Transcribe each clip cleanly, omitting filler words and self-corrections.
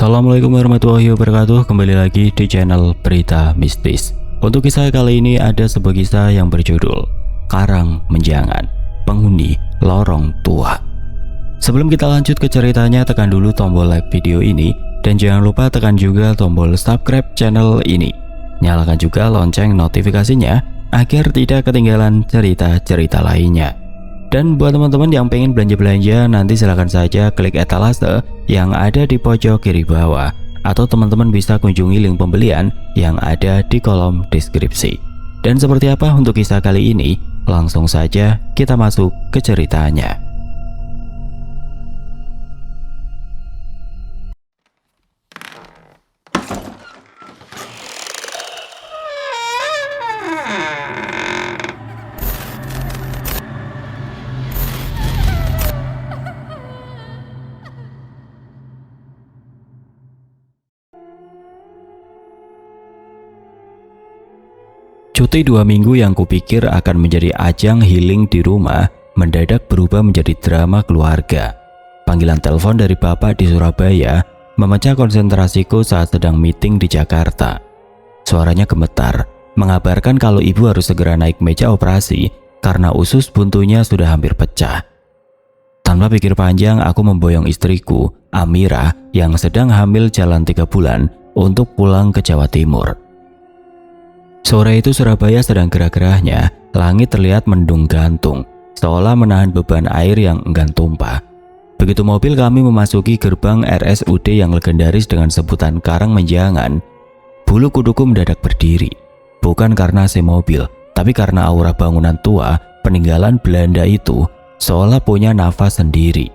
Assalamualaikum warahmatullahi wabarakatuh. Kembali lagi di channel Berita Mistis. Untuk kisah kali ini ada sebuah kisah yang berjudul Karang Menjangan, Penghuni Lorong Tua. Sebelum kita lanjut ke ceritanya, tekan dulu tombol like video ini dan jangan lupa tekan juga tombol subscribe channel ini. Nyalakan juga lonceng notifikasinya agar tidak ketinggalan cerita-cerita lainnya. Dan buat teman-teman yang pengen belanja-belanja, nanti silahkan saja klik etalase yang ada di pojok kiri bawah, atau teman-teman bisa kunjungi link pembelian yang ada di kolom deskripsi. Dan seperti apa untuk kisah kali ini? Langsung saja kita masuk ke ceritanya. Cuti 2 minggu yang kupikir akan menjadi ajang healing di rumah mendadak berubah menjadi drama keluarga. Panggilan telepon dari bapak di Surabaya memecah konsentrasiku saat sedang meeting di Jakarta. Suaranya gemetar, mengabarkan kalau ibu harus segera naik meja operasi karena usus buntunya sudah hampir pecah. Tanpa pikir panjang, aku memboyong istriku, Amira, yang sedang hamil jalan 3 bulan untuk pulang ke Jawa Timur. Sore itu Surabaya sedang gerah-gerahnya, langit terlihat mendung gantung, seolah menahan beban air yang enggan tumpah. Begitu mobil kami memasuki gerbang RSUD yang legendaris dengan sebutan Karang Menjangan, bulu kuduku mendadak berdiri. Bukan karena si mobil, tapi karena aura bangunan tua peninggalan Belanda itu seolah punya nafas sendiri.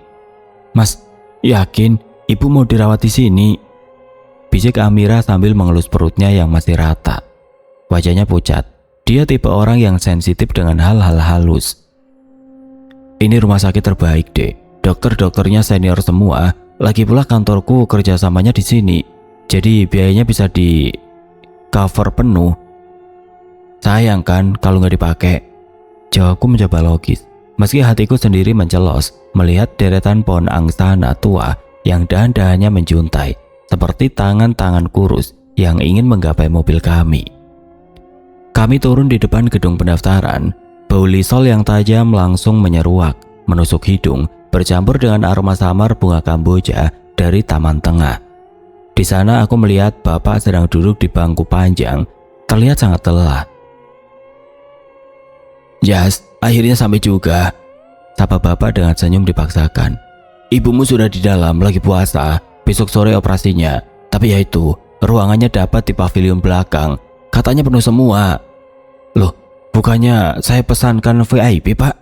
"Mas, yakin ibu mau dirawat di sini?" bisik Amira sambil mengelus perutnya yang masih rata. Wajahnya pucat. Dia tipe orang yang sensitif dengan hal-hal halus. "Ini rumah sakit terbaik, Dek. Dokter-dokternya senior semua. Lagi pula kantorku kerjasamanya di sini. Jadi biayanya bisa di cover penuh." "Sayang kan kalau nggak dipakai?" Jawabku mencoba logis. Meski hatiku sendiri mencelos melihat deretan pohon angsana tua yang dahan-dahannya menjuntai, seperti tangan-tangan kurus yang ingin menggapai mobil kami. Kami turun di depan gedung pendaftaran. Bau lisol yang tajam langsung menyeruak, menusuk hidung, bercampur dengan aroma samar bunga kamboja dari taman tengah. Di sana aku melihat bapak sedang duduk di bangku panjang, terlihat sangat lelah. "Jas, akhirnya sampai juga," sapa bapak dengan senyum dipaksakan. "Ibumu sudah di dalam lagi puasa, besok sore operasinya. Tapi ya itu, ruangannya dapat di pavilion belakang. Katanya penuh semua." "Loh, bukannya saya pesankan VIP, Pak?"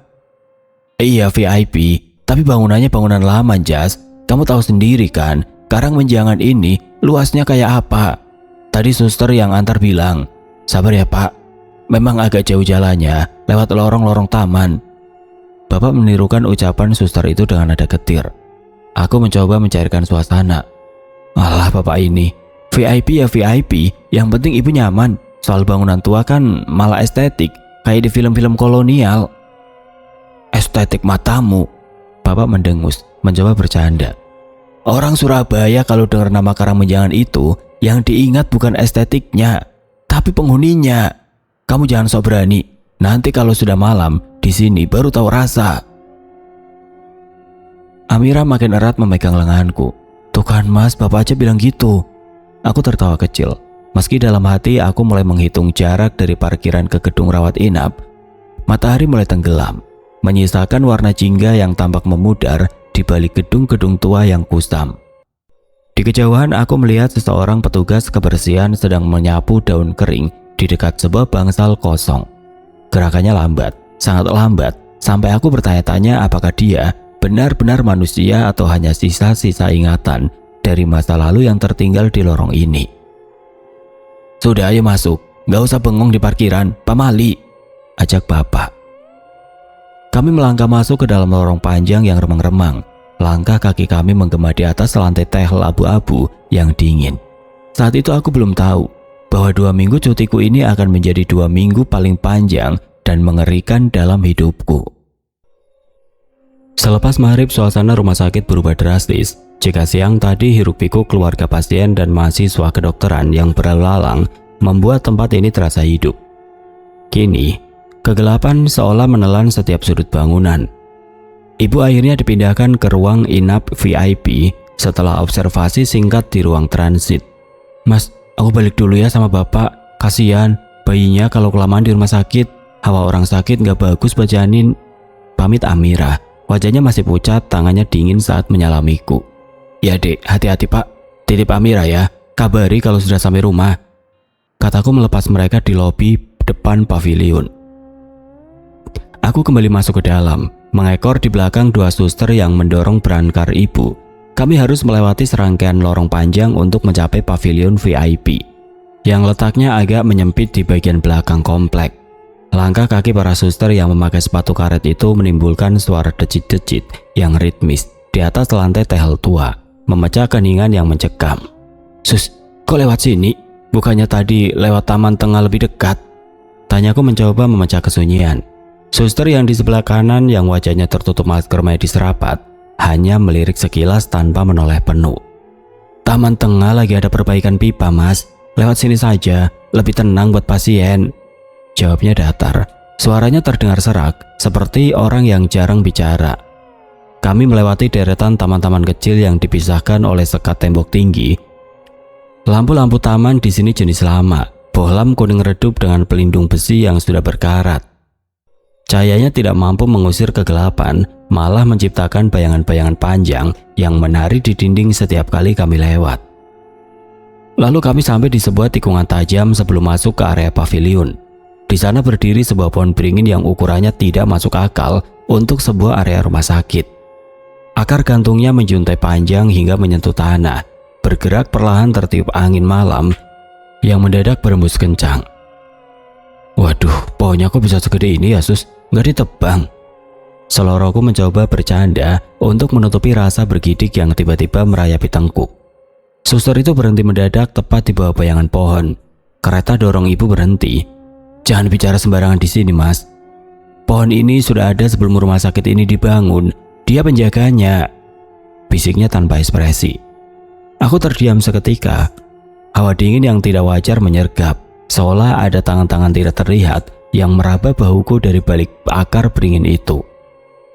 "Iya VIP, tapi bangunannya bangunan lama, Jas. Kamu tahu sendiri kan, Karang Menjangan ini luasnya kayak apa. Tadi suster yang antar bilang." "Sabar ya, Pak. Memang agak jauh jalannya, lewat lorong-lorong taman." Bapak menirukan ucapan suster itu dengan nada getir. Aku mencoba mencairkan suasana. "Alah bapak ini, VIP ya VIP, yang penting ibu nyaman. Soal bangunan tua kan malah estetik, kayak di film-film kolonial." "Estetik matamu," bapak mendengus, mencoba bercanda. "Orang Surabaya kalau dengar nama Karang Menjangan itu, yang diingat bukan estetiknya, tapi penghuninya. Kamu jangan sok berani, nanti kalau sudah malam di sini baru tahu rasa." Amira makin erat memegang lenganku. "Tuh kan mas, bapak aja bilang gitu." Aku tertawa kecil. Meski dalam hati aku mulai menghitung jarak dari parkiran ke gedung rawat inap. Matahari mulai tenggelam, menyisakan warna jingga yang tampak memudar di balik gedung-gedung tua yang kusam. Di kejauhan aku melihat seseorang petugas kebersihan sedang menyapu daun kering di dekat sebuah bangsal kosong. Gerakannya lambat, sangat lambat, sampai aku bertanya-tanya apakah dia benar-benar manusia atau hanya sisa-sisa ingatan dari masa lalu yang tertinggal di lorong ini. "Sudah, ayo masuk. Gak usah bengong di parkiran, Pak Mali," ajak bapak. Kami melangkah masuk ke dalam lorong panjang yang remang-remang. Langkah kaki kami menggema di atas lantai tehel abu-abu yang dingin. Saat itu aku belum tahu bahwa 2 minggu cutiku ini akan menjadi 2 minggu paling panjang dan mengerikan dalam hidupku. Selepas maghrib, suasana rumah sakit berubah drastis. Jika siang tadi hiruk-pikuk keluarga pasien dan mahasiswa kedokteran yang berlalu lalang membuat tempat ini terasa hidup. Kini, kegelapan seolah menelan setiap sudut bangunan. Ibu akhirnya dipindahkan ke ruang inap VIP setelah observasi singkat di ruang transit. "Mas, aku balik dulu ya sama bapak. Kasihan, bayinya kalau kelamaan di rumah sakit. Hawa orang sakit gak bagus buat janin." Pamit Amira. Wajahnya masih pucat, tangannya dingin saat menyalamiku. "Ya dek, hati-hati pak. Titip Amira ya. Kabari kalau sudah sampai rumah," kataku melepas mereka di lobi depan pavilion. Aku kembali masuk ke dalam, mengekor di belakang dua suster yang mendorong berangkar ibu. Kami harus melewati serangkaian lorong panjang untuk mencapai pavilion VIP, yang letaknya agak menyempit di bagian belakang komplek. Langkah kaki para suster yang memakai sepatu karet itu menimbulkan suara decit-decit yang ritmis di atas lantai tehel tua, memecah keningan yang mencekam. "Sus, kok lewat sini? Bukannya tadi lewat taman tengah lebih dekat?" Tanyaku mencoba memecah kesunyian. Suster yang di sebelah kanan yang wajahnya tertutup masker medis rapat hanya melirik sekilas tanpa menoleh penuh. "Taman tengah lagi ada perbaikan pipa mas, lewat sini saja, lebih tenang buat pasien," jawabnya datar. Suaranya terdengar serak, seperti orang yang jarang bicara. Kami melewati deretan taman-taman kecil yang dipisahkan oleh sekat tembok tinggi. Lampu-lampu taman di sini jenis lama, bohlam kuning redup dengan pelindung besi yang sudah berkarat. Cahayanya tidak mampu mengusir kegelapan, malah menciptakan bayangan-bayangan panjang yang menari di dinding setiap kali kami lewat. Lalu kami sampai di sebuah tikungan tajam sebelum masuk ke area pavilion. Di sana berdiri sebuah pohon beringin yang ukurannya tidak masuk akal untuk sebuah area rumah sakit. Akar gantungnya menjuntai panjang hingga menyentuh tanah, bergerak perlahan tertiup angin malam yang mendadak berembus kencang. "Waduh, pohonnya kok bisa segede ini ya sus? Nggak ditebang?" Seloroku mencoba bercanda untuk menutupi rasa bergidik yang tiba-tiba merayapi tengkuk. Suster itu berhenti mendadak tepat di bawah bayangan pohon. Kereta dorong ibu berhenti. "Jangan bicara sembarangan di sini mas. Pohon ini sudah ada sebelum rumah sakit ini dibangun. Dia penjaganya," bisiknya tanpa ekspresi. Aku terdiam seketika. Hawa dingin yang tidak wajar menyergap, seolah ada tangan-tangan tidak terlihat yang meraba bahuku dari balik akar beringin itu.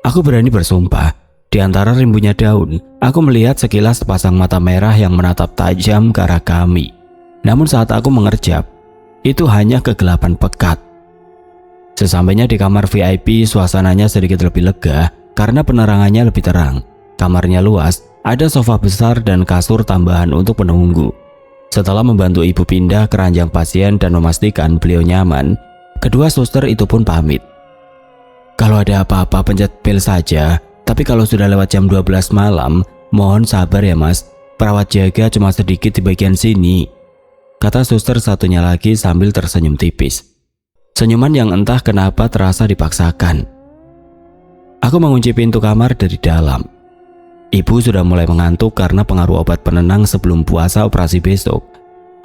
Aku berani bersumpah, di antara rimbunya daun, aku melihat sekilas sepasang mata merah yang menatap tajam ke arah kami. Namun saat aku mengerjap, itu hanya kegelapan pekat. Sesampainya di kamar VIP, suasananya sedikit lebih lega karena penerangannya lebih terang. Kamarnya luas, ada sofa besar dan kasur tambahan untuk penunggu. Setelah membantu ibu pindah ke ranjang pasien dan memastikan beliau nyaman, kedua suster itu pun pamit. "Kalau ada apa-apa pencet bel saja, tapi kalau sudah lewat jam 12 malam, mohon sabar ya mas, perawat jaga cuma sedikit di bagian sini," kata suster satunya lagi sambil tersenyum tipis. Senyuman yang entah kenapa terasa dipaksakan. Aku mengunci pintu kamar dari dalam. Ibu sudah mulai mengantuk karena pengaruh obat penenang sebelum puasa operasi besok.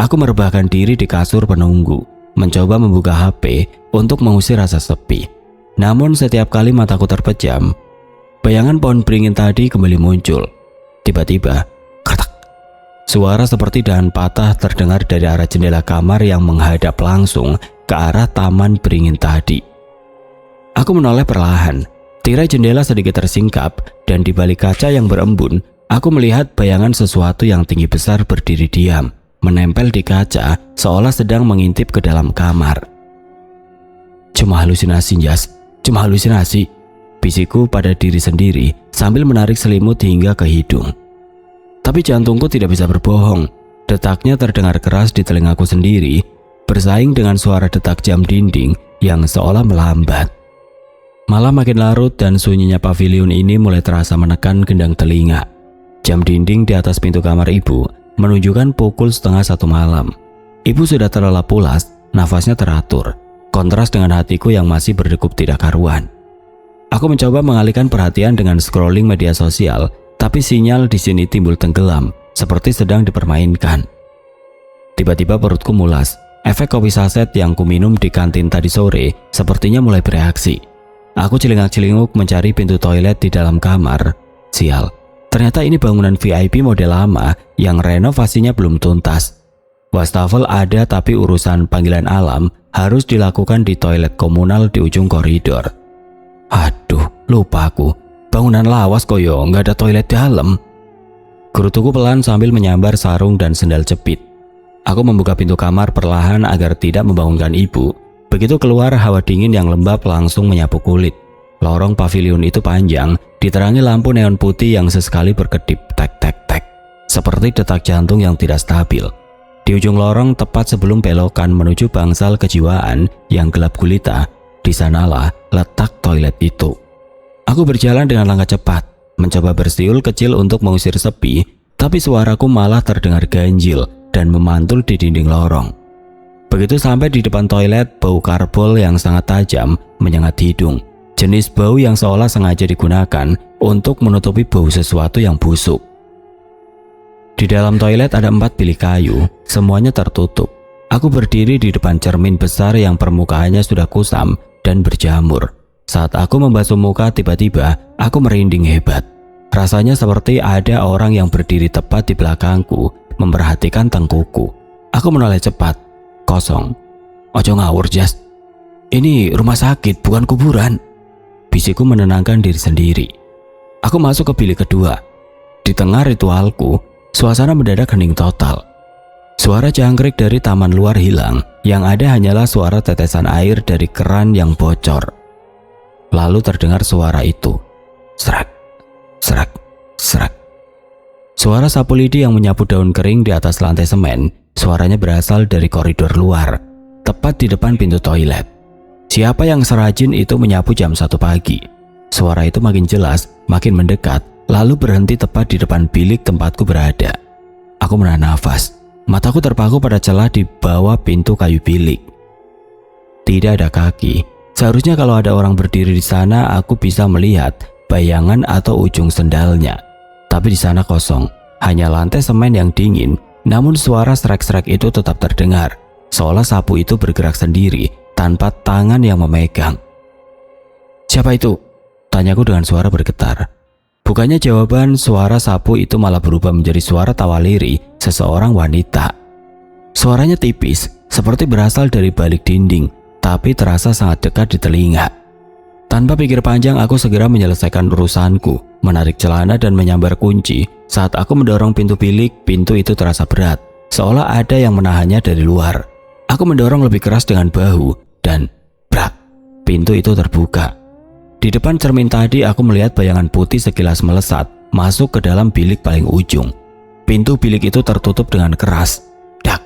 Aku merebahkan diri di kasur penunggu, mencoba membuka HP untuk mengusir rasa sepi. Namun setiap kali mataku terpejam, bayangan pohon beringin tadi kembali muncul. Tiba-tiba, kertak. Suara seperti dahan patah terdengar dari arah jendela kamar yang menghadap langsung ke arah taman beringin tadi. Aku menoleh perlahan. Tirai jendela sedikit tersingkap dan di balik kaca yang berembun, aku melihat bayangan sesuatu yang tinggi besar berdiri diam, menempel di kaca seolah sedang mengintip ke dalam kamar. "Cuma halusinasi, Jas. Cuma halusinasi," bisikku pada diri sendiri sambil menarik selimut hingga ke hidung. Tapi jantungku tidak bisa berbohong. Detaknya terdengar keras di telingaku sendiri, bersaing dengan suara detak jam dinding yang seolah melambat. Malam makin larut dan sunyinya pavilion ini mulai terasa menekan gendang telinga. Jam dinding di atas pintu kamar ibu menunjukkan pukul 1:30 malam. Ibu sudah terlelap pulas, nafasnya teratur, kontras dengan hatiku yang masih berdegup tidak karuan. Aku mencoba mengalihkan perhatian dengan scrolling media sosial, tapi sinyal di sini timbul tenggelam, seperti sedang dipermainkan. Tiba-tiba perutku mulas. Efek kopi saset yang kuminum di kantin tadi sore sepertinya mulai bereaksi. Aku celingak-celinguk mencari pintu toilet di dalam kamar. Sial, Ternyata ini bangunan VIP model lama yang renovasinya belum tuntas. Wastafel ada tapi urusan panggilan alam harus dilakukan di toilet komunal di ujung koridor. Aduh, lupa aku. Bangunan lawas koyo, nggak ada toilet dalam. Gerutuku pelan sambil menyambar sarung dan sendal jepit. Aku membuka pintu kamar perlahan agar tidak membangunkan ibu. Begitu keluar, hawa dingin yang lembab langsung menyapu kulit. Lorong pavilion itu panjang, diterangi lampu neon putih yang sesekali berkedip tek-tek-tek, seperti detak jantung yang tidak stabil. Di ujung lorong tepat sebelum belokan menuju bangsal kejiwaan yang gelap gulita, di sanalah letak toilet itu. Aku berjalan dengan langkah cepat, mencoba bersiul kecil untuk mengusir sepi, tapi suaraku malah terdengar ganjil dan memantul di dinding lorong. Begitu sampai di depan toilet, bau karbol yang sangat tajam menyengat hidung. Jenis bau yang seolah sengaja digunakan untuk menutupi bau sesuatu yang busuk. Di dalam toilet ada 4 bilik kayu, semuanya tertutup. Aku berdiri di depan cermin besar yang permukaannya sudah kusam dan berjamur. Saat aku membasuh muka, tiba-tiba aku merinding hebat. Rasanya seperti ada orang yang berdiri tepat di belakangku, memperhatikan tengkuku. Aku menoleh cepat. Kosong. Ojo ngawur, Jas. Ini rumah sakit, bukan kuburan. Bisikku menenangkan diri sendiri. Aku masuk ke bilik kedua. Di tengah ritualku, suasana mendadak hening total. Suara jangkrik dari taman luar hilang, yang ada hanyalah suara tetesan air dari keran yang bocor. Lalu terdengar suara itu. Serak, serak, serak. Suara sapu lidi yang menyapu daun kering di atas lantai semen. Suaranya berasal dari koridor luar, tepat di depan pintu toilet. Siapa yang serajin itu menyapu jam 1 pagi. Suara itu makin jelas, makin mendekat, lalu berhenti tepat di depan bilik tempatku berada. Aku menahan nafas. Mataku terpaku pada celah di bawah pintu kayu bilik. Tidak ada kaki. Seharusnya kalau ada orang berdiri di sana, aku bisa melihat bayangan atau ujung sendalnya. Tapi di sana kosong, hanya lantai semen yang dingin. Namun suara serak-serak itu tetap terdengar, seolah sapu itu bergerak sendiri tanpa tangan yang memegang. Siapa itu? Tanyaku dengan suara bergetar. Bukannya jawaban, suara sapu itu malah berubah menjadi suara tawa lirih seseorang wanita. Suaranya tipis, seperti berasal dari balik dinding, tapi terasa sangat dekat di telinga. Tanpa pikir panjang, aku segera menyelesaikan urusanku, menarik celana dan menyambar kunci. Saat aku mendorong pintu bilik, pintu itu terasa berat, seolah ada yang menahannya dari luar. Aku mendorong lebih keras dengan bahu, dan brak, pintu itu terbuka. Di depan cermin tadi, aku melihat bayangan putih sekilas melesat masuk ke dalam bilik paling ujung. Pintu bilik itu tertutup dengan keras. Dak.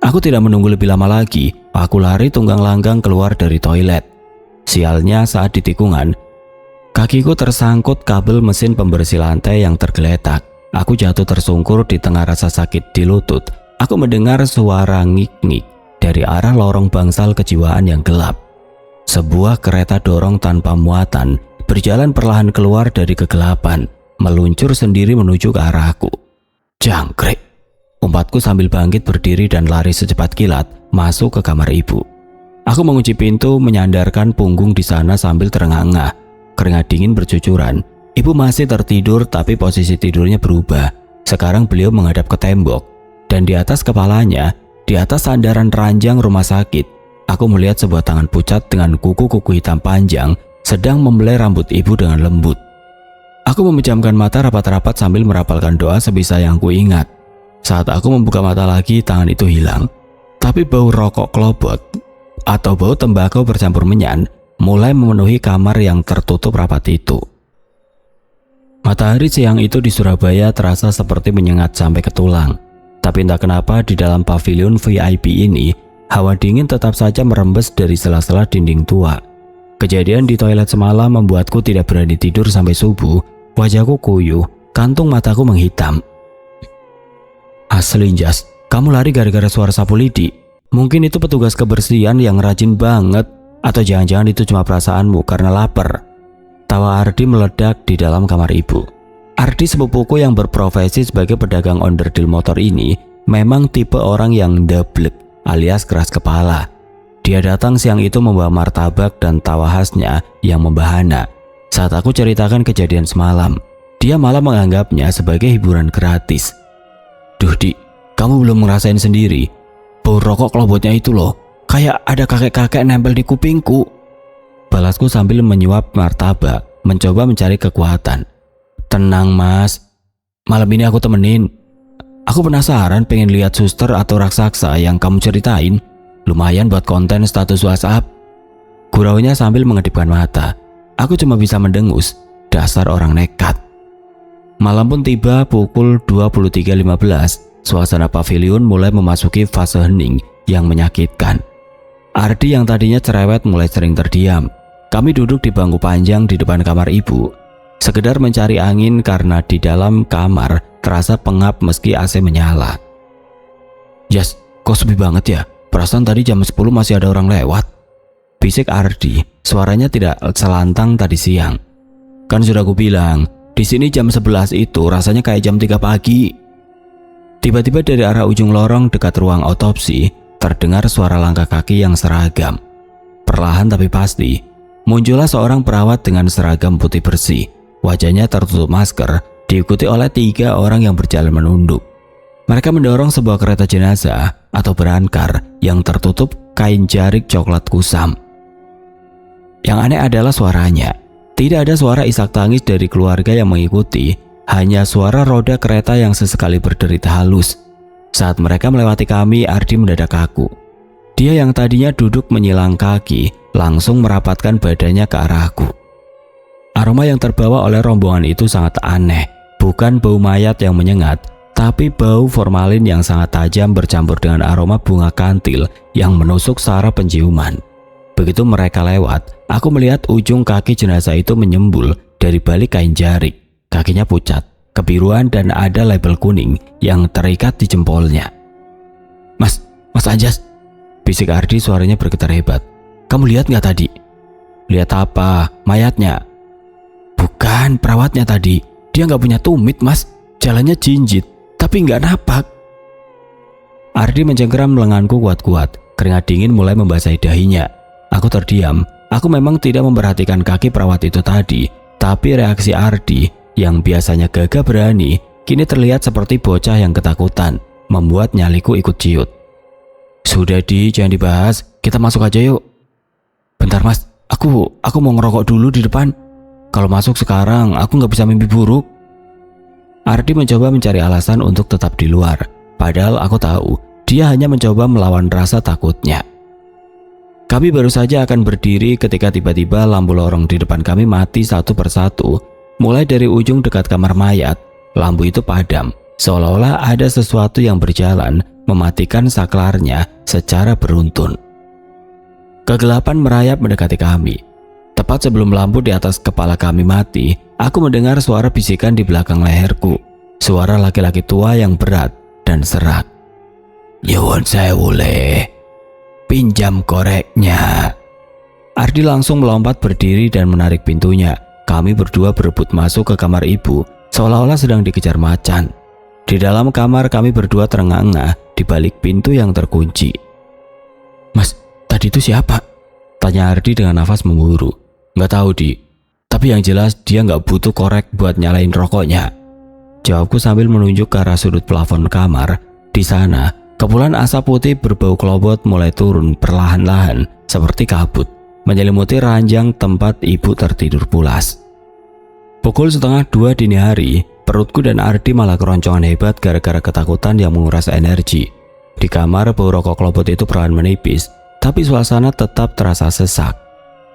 Aku tidak menunggu lebih lama lagi. Aku lari tunggang langgang keluar dari toilet. Sialnya saat di tikungan, kakiku tersangkut kabel mesin pembersih lantai yang tergeletak. Aku jatuh tersungkur di tengah rasa sakit di lutut. Aku mendengar suara ngik-ngik dari arah lorong bangsal kejiwaan yang gelap. Sebuah kereta dorong tanpa muatan berjalan perlahan keluar dari kegelapan, meluncur sendiri menuju ke arahku. Jangkrik! Umpatku sambil bangkit berdiri dan lari secepat kilat masuk ke kamar ibu. Aku mengunci pintu, menyandarkan punggung di sana sambil terengah-engah. Keringat dingin bercucuran. Ibu masih tertidur, tapi posisi tidurnya berubah. Sekarang beliau menghadap ke tembok, dan di atas kepalanya, di atas sandaran ranjang rumah sakit, aku melihat sebuah tangan pucat dengan kuku-kuku hitam panjang sedang membelai rambut ibu dengan lembut. Aku memejamkan mata rapat-rapat sambil merapalkan doa sebisa yang kuingat. Saat aku membuka mata lagi, tangan itu hilang. Tapi bau rokok kelobot atau bau tembakau bercampur menyan mulai memenuhi kamar yang tertutup rapat itu. Matahari siang itu di Surabaya terasa seperti menyengat sampai ke tulang. Tapi entah kenapa di dalam pavilion VIP ini, hawa dingin tetap saja merembes dari sela-sela dinding tua. Kejadian di toilet semalam membuatku tidak berani tidur sampai subuh. Wajahku kuyuh, kantung mataku menghitam. Asli Jas, kamu lari gara-gara suara sapu lidi. Mungkin itu petugas kebersihan yang rajin banget. Atau jangan-jangan itu cuma perasaanmu karena lapar. Tawa Ardi meledak di dalam kamar ibu. Ardi, sepupuku yang berprofesi sebagai pedagang onderdil motor ini, memang tipe orang yang dablek alias keras kepala. Dia datang siang itu membawa martabak dan tawa khasnya yang membahana. Saat aku ceritakan kejadian semalam, Dia malah menganggapnya sebagai hiburan gratis. Duh Dik, kamu belum ngerasain sendiri. Bau rokok kelobotnya itu loh, kayak ada kakek-kakek nempel di kupingku. Balasku sambil menyuap martabak, mencoba mencari kekuatan. Tenang Mas, malam ini aku temenin. Aku penasaran pengen lihat suster atau raksasa yang kamu ceritain. Lumayan buat konten status WhatsApp. Guraunya sambil mengedipkan mata. Aku cuma bisa mendengus, dasar orang nekat. Malam pun tiba pukul 23.15. Suasana pavilion mulai memasuki fase hening yang menyakitkan. Ardi yang tadinya cerewet mulai sering terdiam. Kami duduk di bangku panjang di depan kamar ibu, sekedar mencari angin karena di dalam kamar terasa pengap meski AC menyala. Jas, kok sepi banget ya? Perasaan tadi jam 10 masih ada orang lewat. Bisik Ardi, suaranya tidak selantang tadi siang. Kan sudah aku bilang, di sini jam 11 itu rasanya kayak jam 3 pagi. Tiba-tiba dari arah ujung lorong dekat ruang otopsi terdengar suara langkah kaki yang seragam. Perlahan tapi pasti, muncullah seorang perawat dengan seragam putih bersih. Wajahnya tertutup masker, diikuti oleh 3 orang yang berjalan menunduk. Mereka mendorong sebuah kereta jenazah atau berankar yang tertutup kain jarik coklat kusam. Yang aneh adalah suaranya. Tidak ada suara isak tangis dari keluarga yang mengikuti, hanya suara roda kereta yang sesekali berderit halus. Saat mereka melewati kami, Ardi mendadak kaku. Dia yang tadinya duduk menyilang kaki, langsung merapatkan badannya ke arahku. Aroma yang terbawa oleh rombongan itu sangat aneh. Bukan bau mayat yang menyengat, tapi bau formalin yang sangat tajam bercampur dengan aroma bunga kantil yang menusuk saraf penciuman. Begitu mereka lewat, aku melihat ujung kaki jenazah itu menyembul dari balik kain jarik. Kakinya pucat, kebiruan dan ada label kuning yang terikat di jempolnya. Mas Anjas, bisik Ardi, suaranya bergetar hebat. Kamu lihat nggak tadi? Lihat apa? Mayatnya? Bukan, perawatnya tadi. Dia nggak punya tumit mas, jalannya jinjit, tapi nggak napak. Ardi mencengkeram lenganku kuat-kuat, keringat dingin mulai membasahi dahinya. Aku terdiam. Aku memang tidak memperhatikan kaki perawat itu tadi, tapi reaksi Ardi yang biasanya gagah berani kini terlihat seperti bocah yang ketakutan, membuat nyaliku ikut ciut. Sudah jangan dibahas, kita masuk aja yuk. Bentar mas, aku mau ngerokok dulu di depan. Kalau masuk sekarang aku nggak bisa mimpi buruk. Ardi mencoba mencari alasan untuk tetap di luar, padahal aku tahu dia hanya mencoba melawan rasa takutnya. Kami baru saja akan berdiri ketika tiba-tiba lampu lorong di depan kami mati satu persatu. Mulai dari ujung dekat kamar mayat, lampu itu padam, seolah-olah ada sesuatu yang berjalan mematikan saklarnya secara beruntun. Kegelapan merayap mendekati kami. Tepat sebelum lampu di atas kepala kami mati, aku mendengar suara bisikan di belakang leherku. Suara laki-laki tua yang berat dan serak. Nyuwun sewu le, pinjam koreknya. Ardi langsung melompat berdiri dan menarik pintunya. Kami berdua berebut masuk ke kamar ibu, seolah-olah sedang dikejar macan. Di dalam kamar kami berdua terengah-engah di balik pintu yang terkunci. Mas, tadi itu siapa? Tanya Ardi dengan nafas memburu. Nggak tahu Di, tapi yang jelas dia nggak butuh korek buat nyalain rokoknya. Jawabku sambil menunjuk ke arah sudut plafon kamar. Di sana, kepulan asap putih berbau kelobot mulai turun perlahan-lahan seperti kabut, menyelimuti ranjang tempat ibu tertidur pulas. Pukul 1:30 dini hari, perutku dan Ardi malah keroncongan hebat gara-gara ketakutan yang menguras energi. Di kamar, bau rokok kelobot itu perlahan menipis, tapi suasana tetap terasa sesak.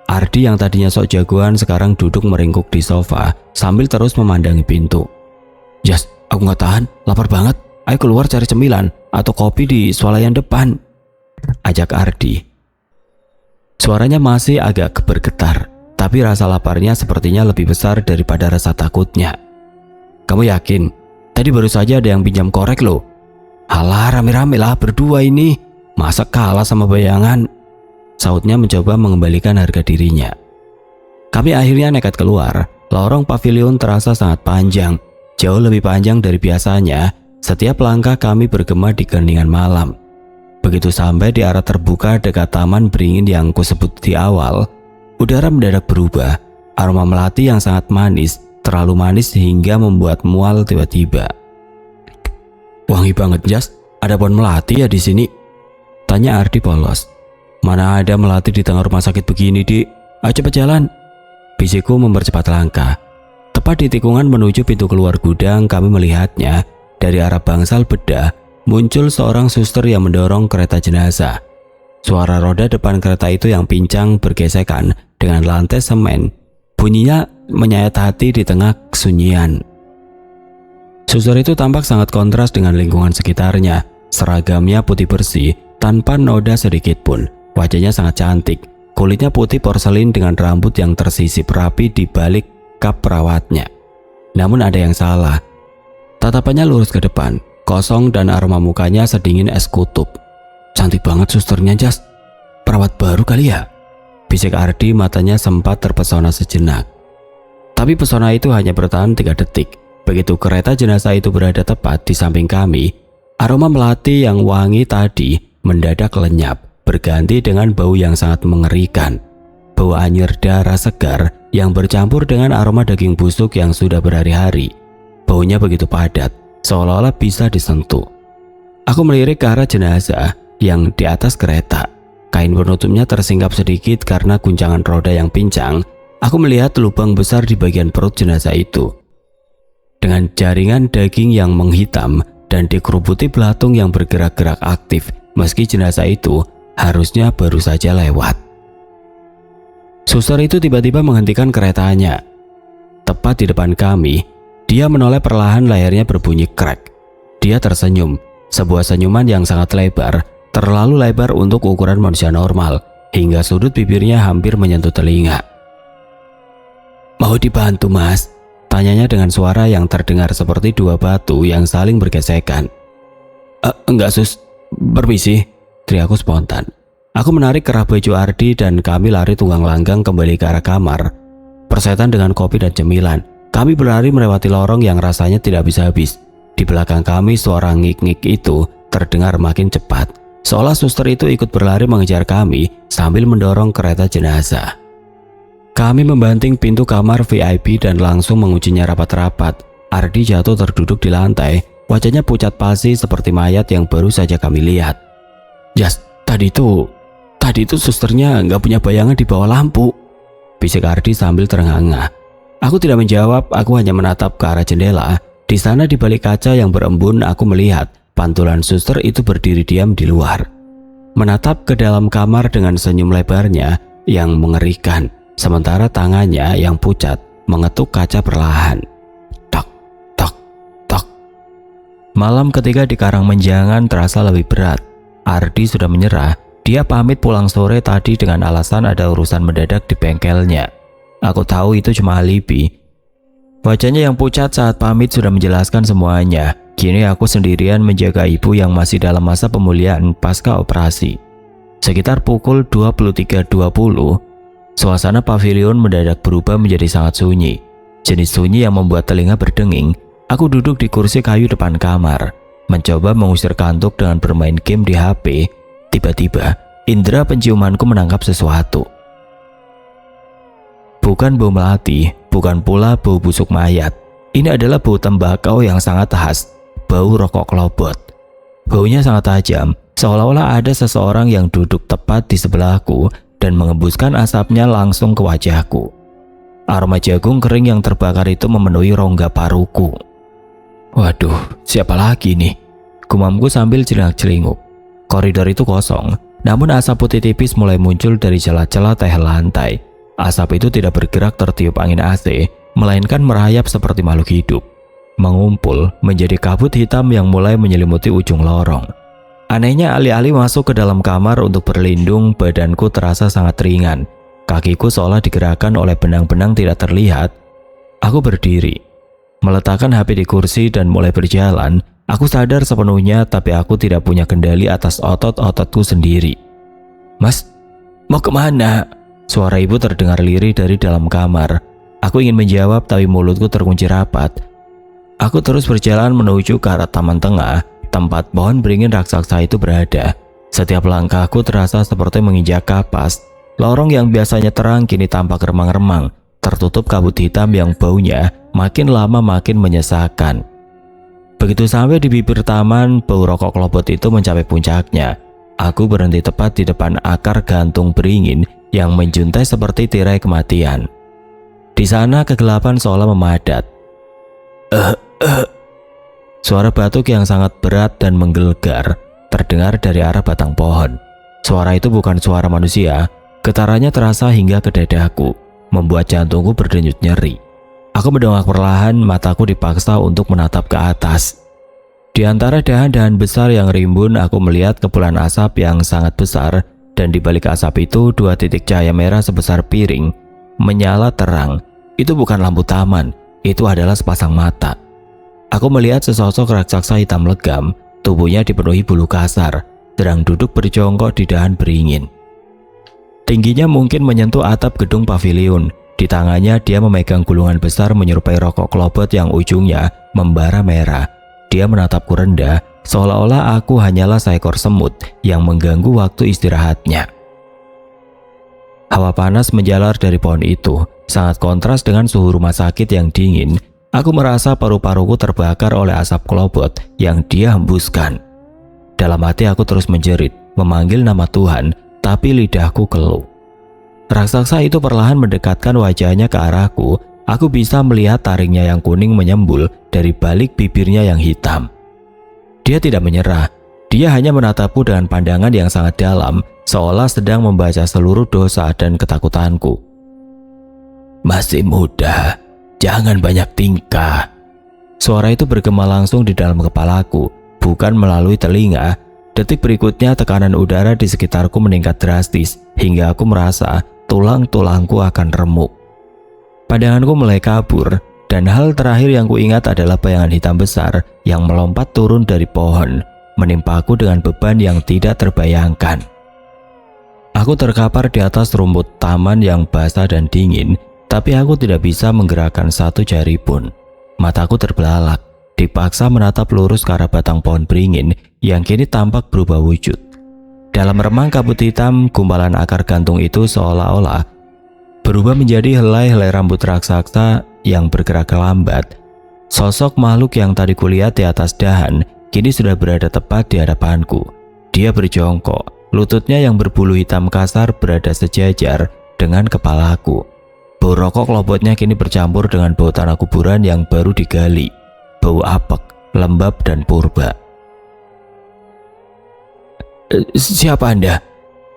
Ardi yang tadinya sok jagoan sekarang duduk meringkuk di sofa sambil terus memandangi pintu. Jas, aku nggak tahan, lapar banget. Ayo keluar cari cemilan atau kopi di swalayan depan, ajak Ardi. Suaranya masih agak bergetar, tapi rasa laparnya sepertinya lebih besar daripada rasa takutnya. Kamu yakin? Tadi baru saja ada yang pinjam korek loh. Alah, rame-rame lah berdua ini. Masa kalah sama bayangan? Sautnya mencoba mengembalikan harga dirinya. Kami akhirnya nekat keluar. Lorong pavilion terasa sangat panjang, jauh lebih panjang dari biasanya. Setiap langkah kami bergema di keheningan malam. Begitu sampai di arah terbuka dekat taman beringin yang kusebut di awal, udara mendadak berubah. Aroma melati yang sangat manis terlalu manis hingga membuat mual tiba-tiba. "Wangi banget, Jas. Ada pohon melati ya di sini?" tanya Ardi polos. "Mana ada melati di tengah rumah sakit begini, Dik. Ayo cepat jalan," bisikku mempercepat langkah. Tepat di tikungan menuju pintu keluar gudang, kami melihatnya dari arah bangsal bedah muncul seorang suster yang mendorong kereta jenazah. Suara roda depan kereta itu yang pincang bergesekan dengan lantai semen. Bunyinya menyayat hati di tengah kesunyian. Suster itu tampak sangat kontras dengan lingkungan sekitarnya. Seragamnya putih bersih tanpa noda sedikit pun. Wajahnya sangat cantik. Kulitnya putih porselin dengan rambut yang tersisip rapi di balik kap perawatnya. Namun ada yang salah. Tatapannya lurus ke depan, kosong dan aroma mukanya sedingin es kutub. "Cantik banget susternya, Jas. Perawat baru kali ya?" bisik Ardi, matanya sempat terpesona sejenak. Tapi pesona itu hanya bertahan 3 detik. Begitu kereta jenazah itu berada tepat di samping kami, aroma melati yang wangi tadi mendadak lenyap, berganti dengan bau yang sangat mengerikan. Bau anyir darah segar yang bercampur dengan aroma daging busuk yang sudah berhari-hari. Baunya begitu padat, seolah-olah bisa disentuh. Aku melirik ke arah jenazah yang di atas kereta. Kain penutupnya tersingkap sedikit karena guncangan roda yang pincang. Aku melihat lubang besar di bagian perut jenazah itu, dengan jaringan daging yang menghitam dan dikeruputi belatung yang bergerak-gerak aktif, meski jenazah itu harusnya baru saja lewat. Suster itu tiba-tiba menghentikan keretanya. Tepat di depan kami, dia menoleh perlahan, layarnya berbunyi krek. Dia tersenyum, sebuah senyuman yang sangat lebar, terlalu lebar untuk ukuran manusia normal, hingga sudut bibirnya hampir menyentuh telinga. "Mau dibantu, Mas?" tanyanya dengan suara yang terdengar seperti 2 batu yang saling bergesekan. Enggak, Sus. Permisi," teriakku spontan. Aku menarik kerah baju Ardi dan kami lari tunggang langgang kembali ke arah kamar. Persetan dengan kopi dan cemilan, kami berlari melewati lorong yang rasanya tidak bisa habis. Di belakang kami suara ngik-ngik itu terdengar makin cepat, seolah suster itu ikut berlari mengejar kami sambil mendorong kereta jenazah. Kami membanting pintu kamar VIP dan langsung menguncinya rapat-rapat. Ardi jatuh terduduk di lantai, wajahnya pucat pasi seperti mayat yang baru saja kami lihat. "Jas, tadi itu susternya nggak punya bayangan di bawah lampu," bisik Ardi sambil terengah-engah. Aku tidak menjawab, aku hanya menatap ke arah jendela. Di sana di balik kaca yang berembun, aku melihat pantulan suster itu berdiri diam di luar, menatap ke dalam kamar dengan senyum lebarnya yang mengerikan, sementara tangannya yang pucat mengetuk kaca perlahan. Tok, tok, tok. Malam ketika di Karangmenjangan terasa lebih berat. Ardi sudah menyerah. Dia pamit pulang sore tadi dengan alasan ada urusan mendadak di bengkelnya. Aku tahu itu cuma alibi. Wajahnya yang pucat saat pamit sudah menjelaskan semuanya. Kini aku sendirian menjaga ibu yang masih dalam masa pemulihan pasca operasi. Sekitar pukul 23.20, suasana pavilion mendadak berubah menjadi sangat sunyi. Jenis sunyi yang membuat telinga berdenging. Aku duduk di kursi kayu depan kamar, mencoba mengusir kantuk dengan bermain game di HP. Tiba-tiba, indera penciumanku menangkap sesuatu. Bukan bau melati, bukan pula bau busuk mayat. Ini adalah bau tembakau yang sangat khas, bau rokok kelobot. Baunya sangat tajam, seolah-olah ada seseorang yang duduk tepat di sebelahku dan mengembuskan asapnya langsung ke wajahku. Aroma jagung kering yang terbakar itu memenuhi rongga paruku. Waduh, siapa lagi nih? Gumamku sambil celingak-celinguk. Koridor itu kosong, namun asap putih tipis mulai muncul dari celah-celah tehel lantai. Asap itu tidak bergerak tertiup angin AC, melainkan merayap seperti makhluk hidup, mengumpul menjadi kabut hitam yang mulai menyelimuti ujung lorong. Anehnya, alih-alih masuk ke dalam kamar untuk berlindung, badanku terasa sangat ringan. Kakiku seolah digerakkan oleh benang-benang tidak terlihat. Aku berdiri, meletakkan HP di kursi dan mulai berjalan. Aku sadar sepenuhnya, tapi aku tidak punya kendali atas otot-ototku sendiri. "Mas, mau kemana?" Suara ibu terdengar lirih dari dalam kamar. Aku ingin menjawab, tapi mulutku terkunci rapat. Aku terus berjalan menuju ke arah taman tengah, tempat pohon beringin raksasa itu berada. Setiap langkahku terasa seperti menginjak kapas. Lorong yang biasanya terang kini tampak remang-remang, tertutup kabut hitam yang baunya makin lama makin menyesakan. Begitu sampai di bibir taman, bau rokok klobot itu mencapai puncaknya. Aku berhenti tepat di depan akar gantung beringin yang menjuntai seperti tirai kematian. Di sana kegelapan seolah memadat. Suara batuk yang sangat berat dan menggelegar terdengar dari arah batang pohon. Suara itu bukan suara manusia, getarannya terasa hingga ke dadaku, membuat jantungku berdenyut nyeri. Aku mendongak perlahan, mataku dipaksa untuk menatap ke atas. Di antara dahan-dahan besar yang rimbun, aku melihat kepulan asap yang sangat besar, dan di balik asap itu 2 titik cahaya merah sebesar piring menyala terang. Itu bukan lampu taman, itu adalah sepasang mata. Aku melihat sesosok raksasa hitam legam, tubuhnya dipenuhi bulu kasar, sedang duduk berjongkok di dahan beringin. Tingginya mungkin menyentuh atap gedung pavilion. Di tangannya dia memegang gulungan besar menyerupai rokok klobot yang ujungnya membara merah. Dia menatapku rendah, seolah-olah aku hanyalah seekor semut yang mengganggu waktu istirahatnya. Hawa panas menjalar dari pohon itu, sangat kontras dengan suhu rumah sakit yang dingin. Aku merasa paru-paruku terbakar oleh asap klobot yang dia hembuskan. Dalam hati aku terus menjerit, memanggil nama Tuhan, tapi lidahku keluh. Raksasa itu perlahan mendekatkan wajahnya ke arahku. Aku bisa melihat taringnya yang kuning menyembul dari balik bibirnya yang hitam. Dia tidak menyerah. Dia hanya menatapku dengan pandangan yang sangat dalam, seolah sedang membaca seluruh dosa dan ketakutanku. Masih muda, jangan banyak tingkah. Suara itu bergema langsung di dalam kepalaku, bukan melalui telinga. Detik berikutnya tekanan udara di sekitarku meningkat drastis, hingga aku merasa tulang-tulangku akan remuk. Pandanganku mulai kabur, dan hal terakhir yang kuingat adalah bayangan hitam besar yang melompat turun dari pohon, menimpaku dengan beban yang tidak terbayangkan. Aku terkapar di atas rumput taman yang basah dan dingin, tapi aku tidak bisa menggerakkan satu jari pun. Mataku terbelalak, dipaksa menatap lurus ke arah batang pohon beringin yang kini tampak berubah wujud. Dalam remang kabut hitam, gumpalan akar gantung itu seolah-olah berubah menjadi helai-helai rambut raksasa yang bergerak lambat. Sosok makhluk yang tadi kulihat di atas dahan kini sudah berada tepat di hadapanku. Dia berjongkok, lututnya yang berbulu hitam kasar berada sejajar dengan kepalaku. Bau rokok klobotnya kini bercampur dengan bau tanah kuburan yang baru digali, bau apek, lembab dan purba. Siapa Anda?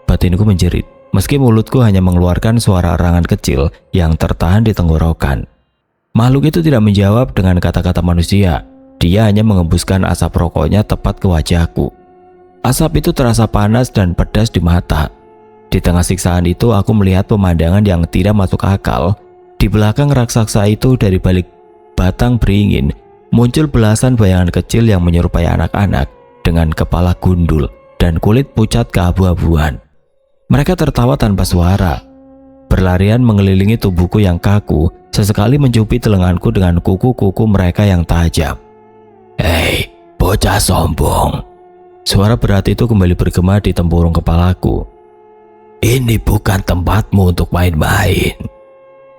Batinku menjerit, meski mulutku hanya mengeluarkan suara erangan kecil yang tertahan di tenggorokan. Makhluk itu tidak menjawab dengan kata-kata manusia. Dia hanya mengembuskan asap rokoknya tepat ke wajahku. Asap itu terasa panas dan pedas di mata. Di tengah siksaan itu aku melihat pemandangan yang tidak masuk akal. Di belakang raksasa itu dari balik batang beringin muncul belasan bayangan kecil yang menyerupai anak-anak dengan kepala gundul dan kulit pucat keabu-abuan. Mereka tertawa tanpa suara, berlarian mengelilingi tubuhku yang kaku, sesekali mencubit lenganku dengan kuku-kuku mereka yang tajam. Hei, bocah sombong. Suara berat itu kembali bergema di tempurung kepalaku. Ini bukan tempatmu untuk main-main.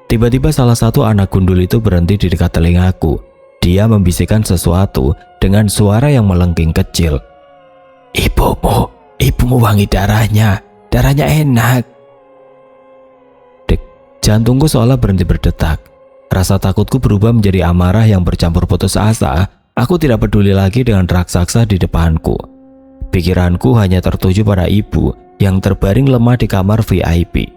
Tiba-tiba salah satu anak gundul itu berhenti di dekat telingaku. Dia membisikkan sesuatu dengan suara yang melengking kecil. Ibumu wangi darahnya enak. Dek, jantungku seolah berhenti berdetak. Rasa takutku berubah menjadi amarah yang bercampur putus asa. Aku tidak peduli lagi dengan raksasa di depanku. Pikiranku hanya tertuju pada ibu yang terbaring lemah di kamar VIP.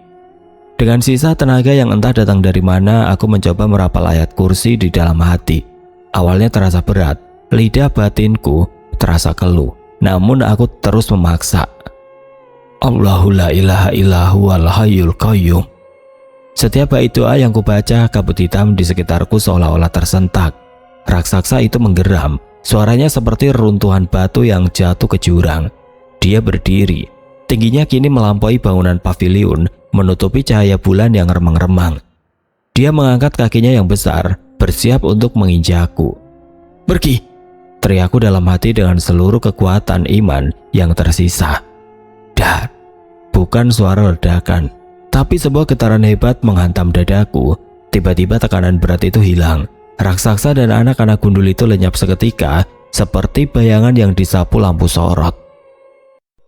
Dengan sisa tenaga yang entah datang dari mana, aku mencoba merapal ayat kursi di dalam hati. Awalnya terasa berat, lidah batinku terasa keluh. Namun aku terus memaksa. Allahu la ilaha illahu wal hayyul qayyum. Setiap bait doa yang kubaca, kabut hitam di sekitarku seolah-olah tersentak. Raksasa itu menggeram, suaranya seperti reruntuhan batu yang jatuh ke jurang. Dia berdiri, tingginya kini melampaui bangunan pavilion, menutupi cahaya bulan yang remang-remang. Dia mengangkat kakinya yang besar, bersiap untuk menginjakku. Pergi! Teriakku dalam hati dengan seluruh kekuatan iman yang tersisa. Dar, bukan suara ledakan, tapi sebuah getaran hebat menghantam dadaku. Tiba-tiba tekanan berat itu hilang. Raksasa dan anak-anak gundul itu lenyap seketika, seperti bayangan yang disapu lampu sorot.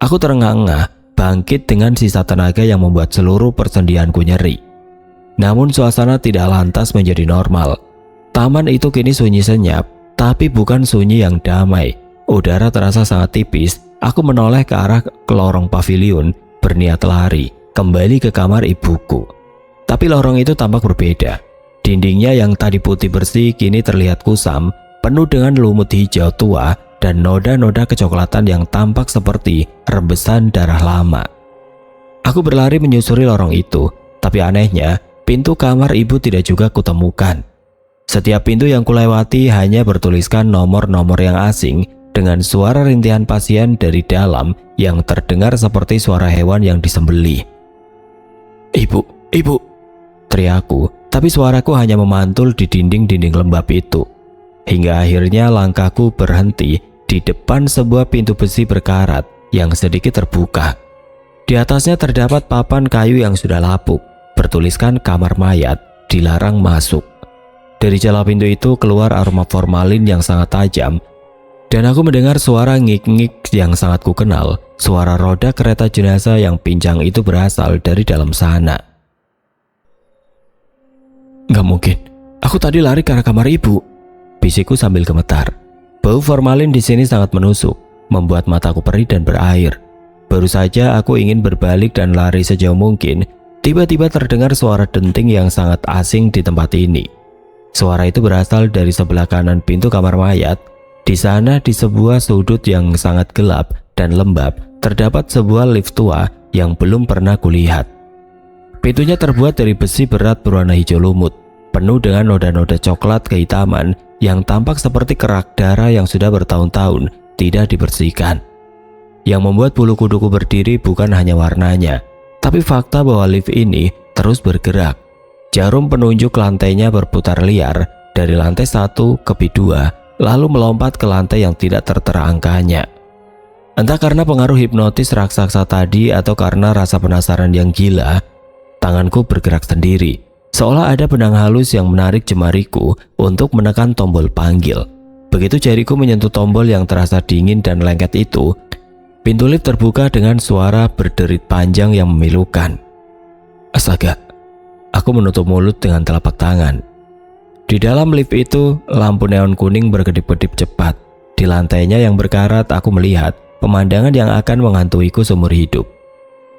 Aku terengah-engah, bangkit dengan sisa tenaga yang membuat seluruh persendianku nyeri. Namun suasana tidak lantas menjadi normal. Taman itu kini sunyi senyap, tapi bukan sunyi yang damai. Udara terasa sangat tipis. Aku menoleh ke arah lorong pavilion, berniat lari kembali ke kamar ibuku. Tapi lorong itu tampak berbeda. Dindingnya yang tadi putih bersih kini terlihat kusam, penuh dengan lumut hijau tua dan noda-noda kecoklatan yang tampak seperti rembesan darah lama. Aku berlari menyusuri lorong itu, tapi anehnya pintu kamar ibu tidak juga kutemukan. Setiap pintu yang kulewati hanya bertuliskan nomor-nomor yang asing dengan suara rintihan pasien dari dalam yang terdengar seperti suara hewan yang disembelih. "Ibu, ibu!" teriakku, tapi suaraku hanya memantul di dinding-dinding lembab itu. Hingga akhirnya langkahku berhenti di depan sebuah pintu besi berkarat yang sedikit terbuka. Di atasnya terdapat papan kayu yang sudah lapuk, bertuliskan kamar mayat, dilarang masuk. Dari celah pintu itu keluar aroma formalin yang sangat tajam, dan aku mendengar suara ngik-ngik yang sangat kukenal. Suara roda kereta jenazah yang pincang itu berasal dari dalam sana. "Gak mungkin, aku tadi lari ke arah kamar ibu," bisikku sambil gemetar. Bau formalin di sini sangat menusuk, membuat mataku perih dan berair. Baru saja aku ingin berbalik dan lari sejauh mungkin, tiba-tiba terdengar suara denting yang sangat asing di tempat ini. Suara itu berasal dari sebelah kanan pintu kamar mayat. Di sana, di sebuah sudut yang sangat gelap dan lembab, terdapat sebuah lift tua yang belum pernah kulihat. Pintunya terbuat dari besi berat berwarna hijau lumut, penuh dengan noda-noda coklat kehitaman yang tampak seperti kerak darah yang sudah bertahun-tahun tidak dibersihkan. Yang membuat bulu kuduku berdiri bukan hanya warnanya, tapi fakta bahwa lift ini terus bergerak. Jarum penunjuk lantainya berputar liar dari lantai 1 ke B2, lalu melompat ke lantai yang tidak tertera angkanya. Entah karena pengaruh hipnotis raksasa tadi atau karena rasa penasaran yang gila, tanganku bergerak sendiri, seolah ada benang halus yang menarik jemariku untuk menekan tombol panggil. Begitu jariku menyentuh tombol yang terasa dingin dan lengket itu, pintu lift terbuka dengan suara berderit panjang yang memilukan. Astaga, aku menutup mulut dengan telapak tangan. Di dalam lift itu, lampu neon kuning berkedip-kedip cepat. Di lantainya yang berkarat, aku melihat pemandangan yang akan menghantuiku seumur hidup.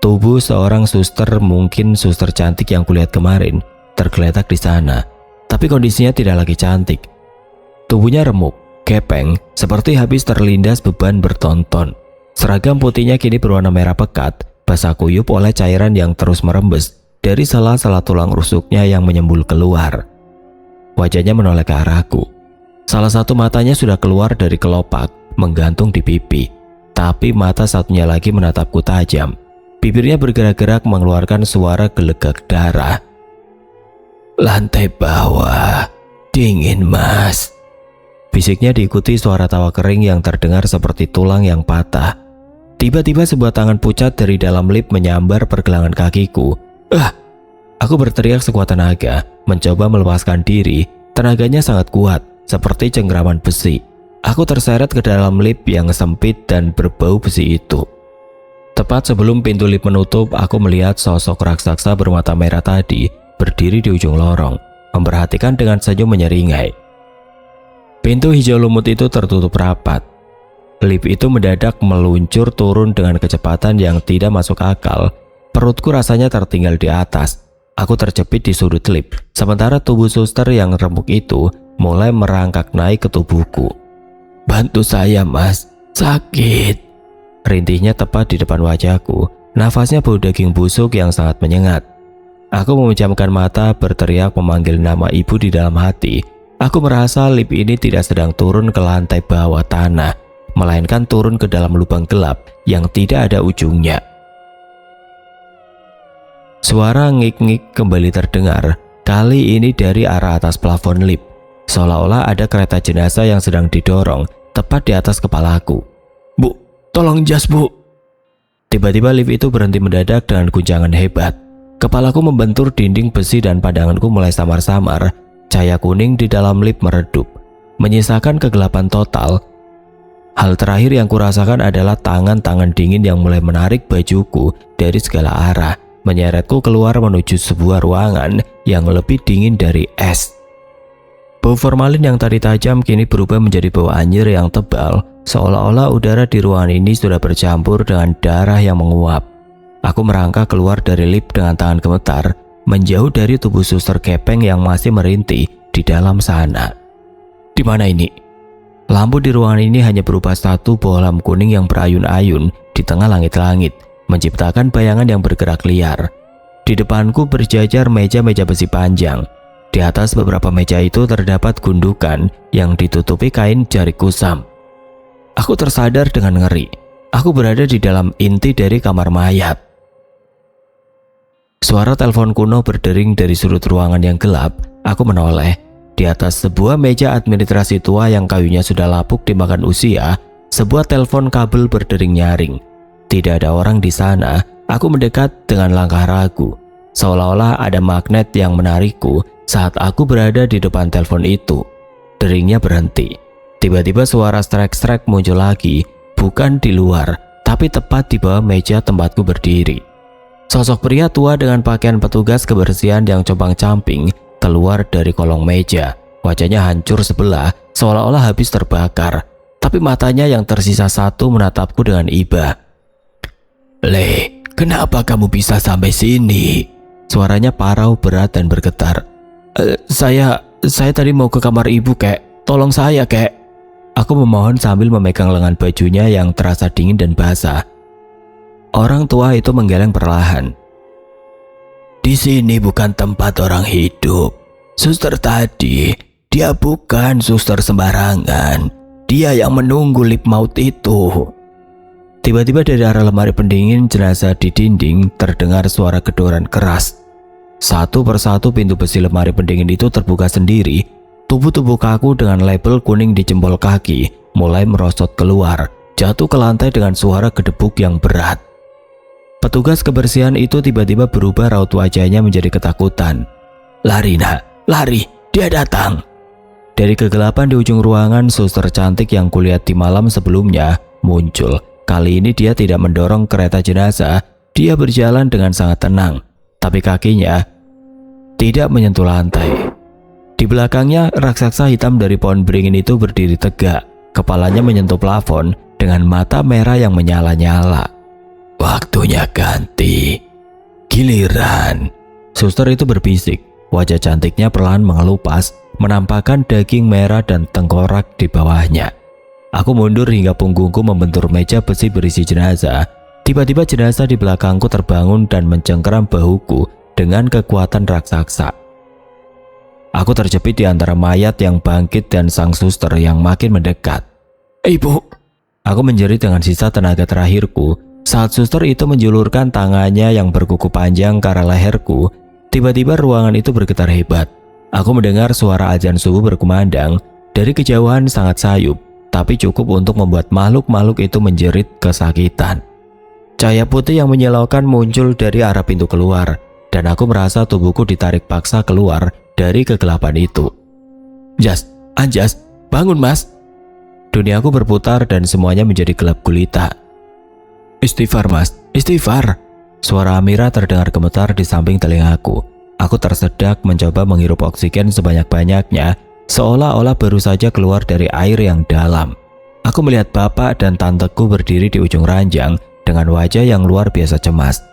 Tubuh seorang suster, mungkin suster cantik yang kulihat kemarin, tergeletak di sana. Tapi kondisinya tidak lagi cantik. Tubuhnya remuk, gepeng, seperti habis terlindas beban bertonton. Seragam putihnya kini berwarna merah pekat, basah kuyup oleh cairan yang terus merembes dari sela-sela tulang rusuknya yang menyembul keluar. Wajahnya menoleh ke arahku. Salah satu matanya sudah keluar dari kelopak, menggantung di pipi. Tapi mata satunya lagi menatapku tajam. Bibirnya bergerak-gerak mengeluarkan suara gelegak darah. "Lantai bawah, dingin mas," bisiknya diikuti suara tawa kering yang terdengar seperti tulang yang patah. Tiba-tiba sebuah tangan pucat dari dalam lift menyambar pergelangan kakiku. Aku berteriak sekuat tenaga, mencoba melepaskan diri. Tenaganya sangat kuat, seperti cengkraman besi. Aku terseret ke dalam lift yang sempit dan berbau besi itu. Tepat sebelum pintu lift menutup, aku melihat sosok raksasa bermata merah tadi berdiri di ujung lorong, memperhatikan dengan senyum menyeringai. Pintu hijau lumut itu tertutup rapat. Lift itu mendadak meluncur turun dengan kecepatan yang tidak masuk akal. Perutku rasanya tertinggal di atas. Aku terjepit di sudut lift, sementara tubuh suster yang remuk itu mulai merangkak naik ke tubuhku. "Bantu saya mas, sakit," rintihnya tepat di depan wajahku. Nafasnya bau daging busuk yang sangat menyengat. Aku memejamkan mata, berteriak memanggil nama ibu di dalam hati. Aku merasa lift ini tidak sedang turun ke lantai bawah tanah, melainkan turun ke dalam lubang gelap yang tidak ada ujungnya. Suara ngik-ngik kembali terdengar, kali ini dari arah atas plafon lift. Seolah-olah ada kereta jenazah yang sedang didorong tepat di atas kepalaku. "Bu, tolong jas bu." Tiba-tiba lift itu berhenti mendadak dengan guncangan hebat. Kepalaku membentur dinding besi dan pandanganku mulai samar-samar. Cahaya kuning di dalam lift meredup, menyisakan kegelapan total. Hal terakhir yang kurasakan adalah tangan-tangan dingin yang mulai menarik bajuku dari segala arah, menyeretku keluar menuju sebuah ruangan yang lebih dingin dari es. Bau formalin yang tadi tajam kini berubah menjadi bau anjir yang tebal, seolah-olah udara di ruangan ini sudah bercampur dengan darah yang menguap. Aku merangkak keluar dari lift dengan tangan gemetar, menjauh dari tubuh suster Kepeng yang masih merintih di dalam sana. Di mana ini? Lampu di ruangan ini hanya berupa satu bohlam kuning yang berayun-ayun di tengah langit-langit, menciptakan bayangan yang bergerak liar. Di depanku berjajar meja-meja besi panjang. Di atas beberapa meja itu terdapat gundukan yang ditutupi kain jari kusam. Aku tersadar dengan ngeri. Aku berada di dalam inti dari kamar mayat. Suara telepon kuno berdering dari sudut ruangan yang gelap. Aku menoleh. Di atas sebuah meja administrasi tua yang kayunya sudah lapuk dimakan usia, sebuah telepon kabel berdering nyaring. Tidak ada orang di sana. Aku mendekat dengan langkah ragu, seolah-olah ada magnet yang menarikku saat aku berada di depan telepon itu. Deringnya berhenti. Tiba-tiba suara strek-strek muncul lagi, bukan di luar, tapi tepat di bawah meja tempatku berdiri. Sosok pria tua dengan pakaian petugas kebersihan yang compang-camping keluar dari kolong meja. Wajahnya hancur sebelah, seolah-olah habis terbakar, tapi matanya yang tersisa satu menatapku dengan iba. "Le, kenapa kamu bisa sampai sini?" Suaranya parau, berat dan bergetar. Saya tadi mau ke kamar ibu, kek. Tolong saya, kek." Aku memohon sambil memegang lengan bajunya yang terasa dingin dan basah. Orang tua itu menggeleng perlahan. "Di sini bukan tempat orang hidup. Suster tadi, dia bukan suster sembarangan. Dia yang menunggu lift maut itu." Tiba-tiba dari arah lemari pendingin jenazah di dinding terdengar suara gedoran keras. Satu persatu pintu besi lemari pendingin itu terbuka sendiri. Tubuh-tubuh kaku dengan label kuning di jempol kaki mulai merosot keluar, jatuh ke lantai dengan suara gedebuk yang berat. Petugas kebersihan itu tiba-tiba berubah raut wajahnya menjadi ketakutan. "Lari nak, lari, dia datang." Dari kegelapan di ujung ruangan, suster cantik yang kulihat di malam sebelumnya muncul. Kali ini dia tidak mendorong kereta jenazah, dia berjalan dengan sangat tenang, tapi kakinya tidak menyentuh lantai. Di belakangnya, raksasa hitam dari pohon beringin itu berdiri tegak, kepalanya menyentuh plafon dengan mata merah yang menyala-nyala. "Waktunya ganti. Giliran." Suster itu berbisik. Wajah cantiknya perlahan mengelupas, menampakkan daging merah dan tengkorak di bawahnya. Aku mundur hingga punggungku membentur meja besi berisi jenazah. Tiba-tiba jenazah di belakangku terbangun dan mencengkeram bahuku dengan kekuatan raksasa. Aku terjepit di antara mayat yang bangkit dan sang suster yang makin mendekat. "Ibu!" Aku menjerit dengan sisa tenaga terakhirku. Saat suster itu menjulurkan tangannya yang berkuku panjang ke arah leherku, tiba-tiba ruangan itu bergetar hebat. Aku mendengar suara azan subuh berkumandang dari kejauhan, sangat sayup, tapi cukup untuk membuat makhluk-makhluk itu menjerit kesakitan. Cahaya putih yang menyilaukan muncul dari arah pintu keluar, dan aku merasa tubuhku ditarik paksa keluar dari kegelapan itu. "Jas, Anjas, bangun mas." Duniaku berputar dan semuanya menjadi gelap gulita. "Istighfar mas, istighfar." Suara Amira terdengar gemetar di samping telingaku. Aku tersedak mencoba menghirup oksigen sebanyak-banyaknya, seolah-olah baru saja keluar dari air yang dalam. Aku melihat bapak dan tanteku berdiri di ujung ranjang dengan wajah yang luar biasa cemas.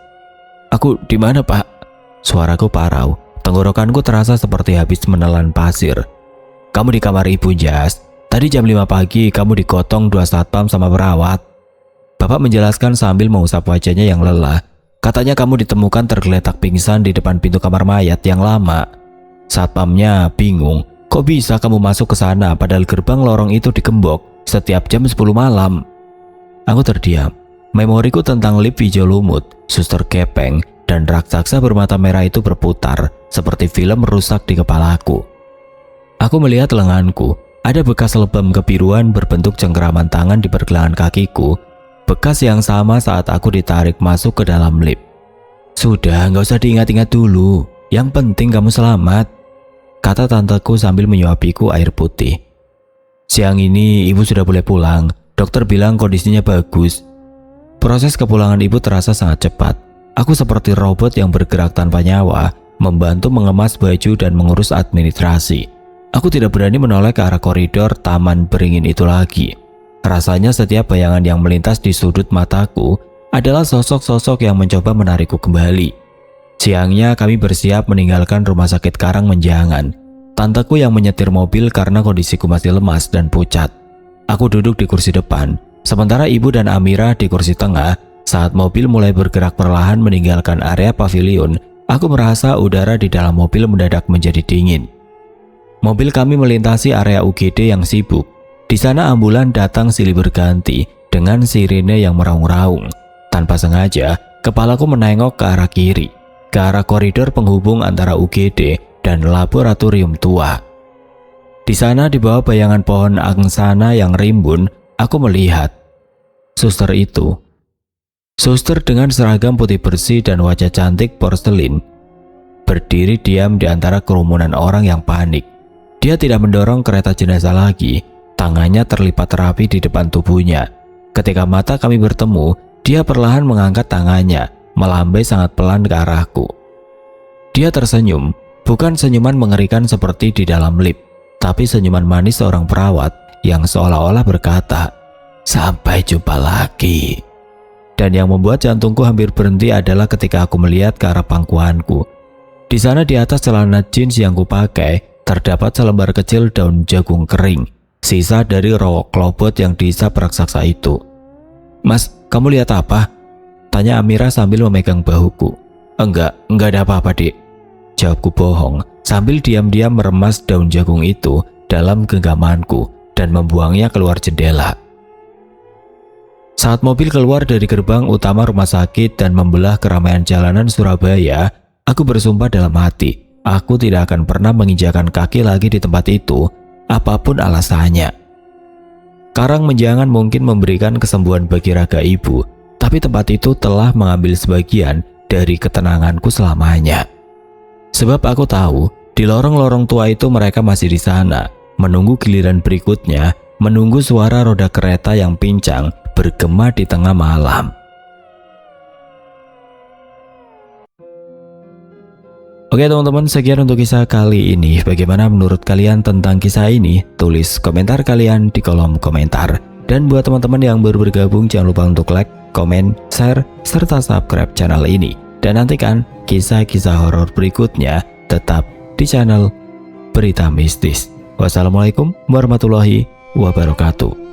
"Aku di mana pak?" Suaraku parau, tenggorokanku terasa seperti habis menelan pasir. "Kamu di kamar ibu Jas. Tadi jam 5 pagi kamu digotong 2 satpam sama perawat." Bapak menjelaskan sambil mengusap wajahnya yang lelah. "Katanya kamu ditemukan tergeletak pingsan di depan pintu kamar mayat yang lama." Satpamnya bingung, "Kok bisa kamu masuk ke sana padahal gerbang lorong itu digembok setiap jam 10 malam?" Aku terdiam. Memoriku tentang lift hijau lumut, suster Kepeng, dan raksasa bermata merah itu berputar seperti film rusak di kepalaku. Aku melihat lenganku. Ada bekas lebam kebiruan berbentuk cengkeraman tangan di pergelangan kakiku. Bekas yang sama saat aku ditarik masuk ke dalam lift. Sudah, nggak usah diingat-ingat dulu. Yang penting kamu selamat, kata tanteku sambil menyuapiku air putih. Siang ini ibu sudah boleh pulang. Dokter bilang kondisinya bagus. Proses kepulangan ibu terasa sangat cepat. Aku seperti robot yang bergerak tanpa nyawa, membantu mengemas baju dan mengurus administrasi. Aku tidak berani menoleh ke arah koridor taman beringin itu lagi. Rasanya setiap bayangan yang melintas di sudut mataku adalah sosok-sosok yang mencoba menarikku kembali. Siangnya kami bersiap meninggalkan rumah sakit Karang Menjangan. Tanteku yang menyetir mobil karena kondisiku masih lemas dan pucat. Aku duduk di kursi depan, sementara ibu dan Amira di kursi tengah. Saat mobil mulai bergerak perlahan meninggalkan area pavilion, aku merasa udara di dalam mobil mendadak menjadi dingin. Mobil kami melintasi area UGD yang sibuk. Di sana ambulan datang silih berganti dengan sirine yang meraung-raung. Tanpa sengaja, kepalaku menengok ke arah kiri, ke arah koridor penghubung antara UGD dan laboratorium tua. Di sana di bawah bayangan pohon angsana yang rimbun, aku melihat suster itu. Suster dengan seragam putih bersih dan wajah cantik porselin, berdiri diam di antara kerumunan orang yang panik. Dia tidak mendorong kereta jenazah lagi, tangannya terlipat rapi di depan tubuhnya. Ketika mata kami bertemu, dia perlahan mengangkat tangannya, melambai sangat pelan ke arahku. Dia tersenyum. Bukan senyuman mengerikan seperti di dalam lift, tapi senyuman manis seorang perawat yang seolah-olah berkata, "Sampai jumpa lagi." Dan yang membuat jantungku hampir berhenti adalah ketika aku melihat ke arah pangkuanku. Di sana di atas celana jeans yang kupakai, terdapat selembar kecil daun jagung kering, sisa dari rowok klobot yang dihisap raksasa itu. "Mas, kamu lihat apa?" tanya Amira sambil memegang bahuku. Enggak ada apa-apa, Dik," jawabku bohong sambil diam-diam meremas daun jagung itu dalam genggamanku dan membuangnya keluar jendela. Saat mobil keluar dari gerbang utama rumah sakit dan membelah keramaian jalanan Surabaya, aku bersumpah dalam hati, aku tidak akan pernah menginjakan kaki lagi di tempat itu, apapun alasannya. Karang Menjangan mungkin memberikan kesembuhan bagi raga ibu, tapi tempat itu telah mengambil sebagian dari ketenanganku selamanya. Sebab aku tahu, di lorong-lorong tua itu mereka masih di sana, menunggu giliran berikutnya, menunggu suara roda kereta yang pincang bergema di tengah malam. Oke teman-teman, sekian untuk kisah kali ini. Bagaimana menurut kalian tentang kisah ini? Tulis komentar kalian di kolom komentar. Dan buat teman-teman yang baru bergabung, jangan lupa untuk like, komen, share, serta subscribe channel ini. Dan nantikan kisah-kisah horor berikutnya tetap di channel Berita Mistis. Wassalamualaikum warahmatullahi wabarakatuh.